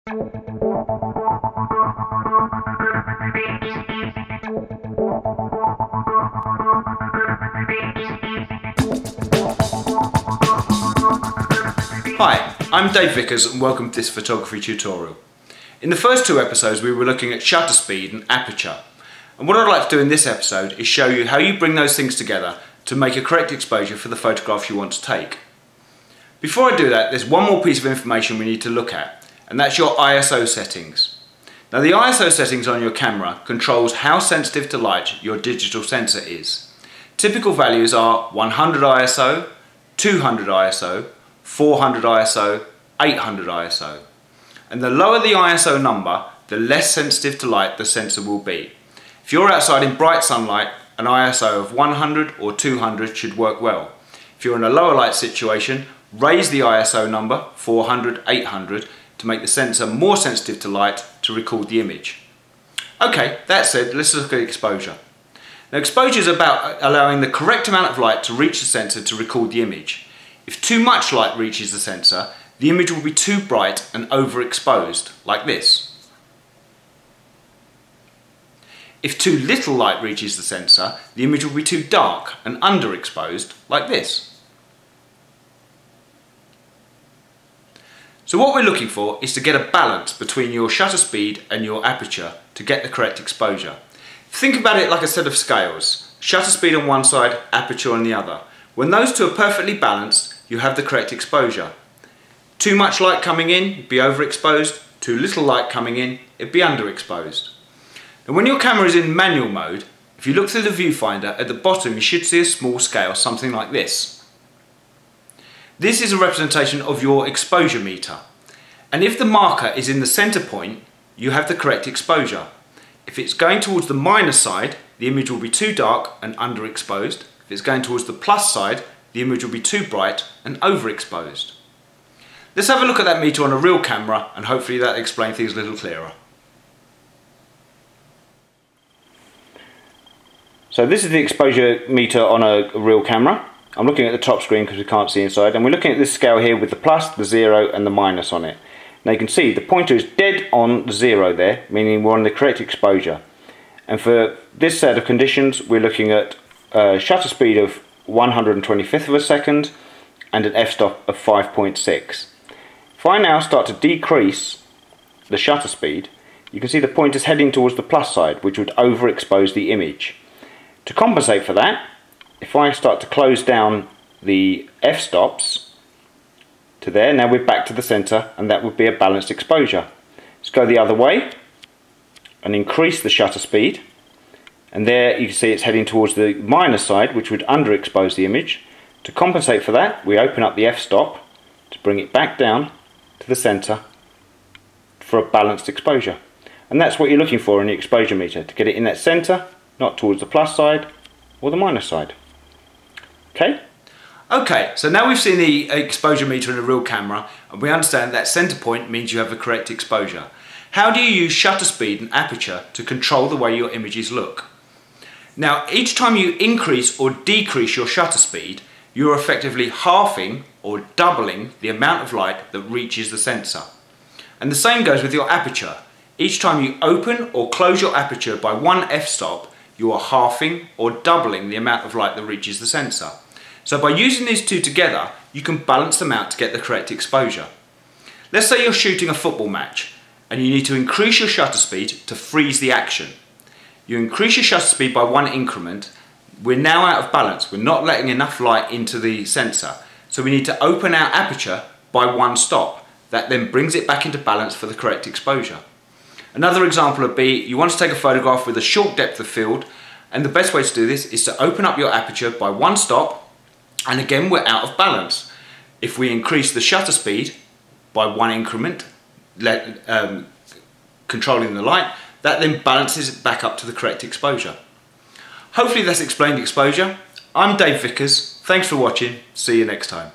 Hi, I'm Dave Vickers and welcome to this photography tutorial. In the first two episodes we were looking at shutter speed and aperture, and what I'd like to do in this episode is show you how you bring those things together to make a correct exposure for the photographs you want to take. Before I do that, there's one more piece of information we need to look at, and that's your ISO settings. Now the ISO settings on your camera controls how sensitive to light your digital sensor is. Typical values are 100 ISO, 200 ISO, 400 ISO, 800 ISO. And the lower the ISO number, the less sensitive to light the sensor will be. If you're outside in bright sunlight, an ISO of 100 or 200 should work well. If you're in a lower light situation, raise the ISO number, 400, 800, to make the sensor more sensitive to light to record the image. Okay, that said, let's look at exposure. Now exposure is about allowing the correct amount of light to reach the sensor to record the image. If too much light reaches the sensor, the image will be too bright and overexposed, like this. If too little light reaches the sensor, the image will be too dark and underexposed, like this. So what we're looking for is to get a balance between your shutter speed and your aperture to get the correct exposure. Think about it like a set of scales. Shutter speed on one side, aperture on the other. When those two are perfectly balanced, you have the correct exposure. Too much light coming in, you'd be overexposed. Too little light coming in, it'd be underexposed. And when your camera is in manual mode, if you look through the viewfinder, at the bottom you should see a small scale, something like this. This is a representation of your exposure meter. And if the marker is in the center point, you have the correct exposure. If it's going towards the minus side, the image will be too dark and underexposed. If it's going towards the plus side, the image will be too bright and overexposed. Let's have a look at that meter on a real camera and hopefully that'll explain things a little clearer. So this is the exposure meter on a real camera. I'm looking at the top screen because we can't see inside, and we're looking at this scale here with the plus, the 0 and the minus on it. Now you can see the pointer is dead on the 0 there, meaning we're on the correct exposure. And for this set of conditions we're looking at a shutter speed of 1/125th of a second and an f-stop of 5.6. If I now start to decrease the shutter speed, you can see the pointer's heading towards the plus side, which would overexpose the image. To compensate for that, if I start to close down the f-stops to there, now we're back to the center and that would be a balanced exposure. Let's go the other way and increase the shutter speed. And there you can see it's heading towards the minus side, which would underexpose the image. To compensate for that, we open up the f-stop to bring it back down to the center for a balanced exposure. And that's what you're looking for in the exposure meter, to get it in that center, not towards the plus side or the minus side. Okay? Okay, so now we've seen the exposure meter in a real camera and we understand that center point means you have the correct exposure. How do you use shutter speed and aperture to control the way your images look? Now, each time you increase or decrease your shutter speed, you're effectively halving or doubling the amount of light that reaches the sensor. And the same goes with your aperture. Each time you open or close your aperture by one f-stop, you are halving or doubling the amount of light that reaches the sensor. So by using these two together, you can balance them out to get the correct exposure. Let's say you're shooting a football match and you need to increase your shutter speed to freeze the action. You increase your shutter speed by one increment, we're now out of balance, we're not letting enough light into the sensor, so we need to open our aperture by one stop. That then brings it back into balance for the correct exposure. Another example would be, you want to take a photograph with a short depth of field, and the best way to do this is to open up your aperture by one stop, and again we're out of balance. If we increase the shutter speed by one increment, controlling the light, that then balances it back up to the correct exposure. Hopefully that's explained exposure. I'm Dave Vickers, thanks for watching, see you next time.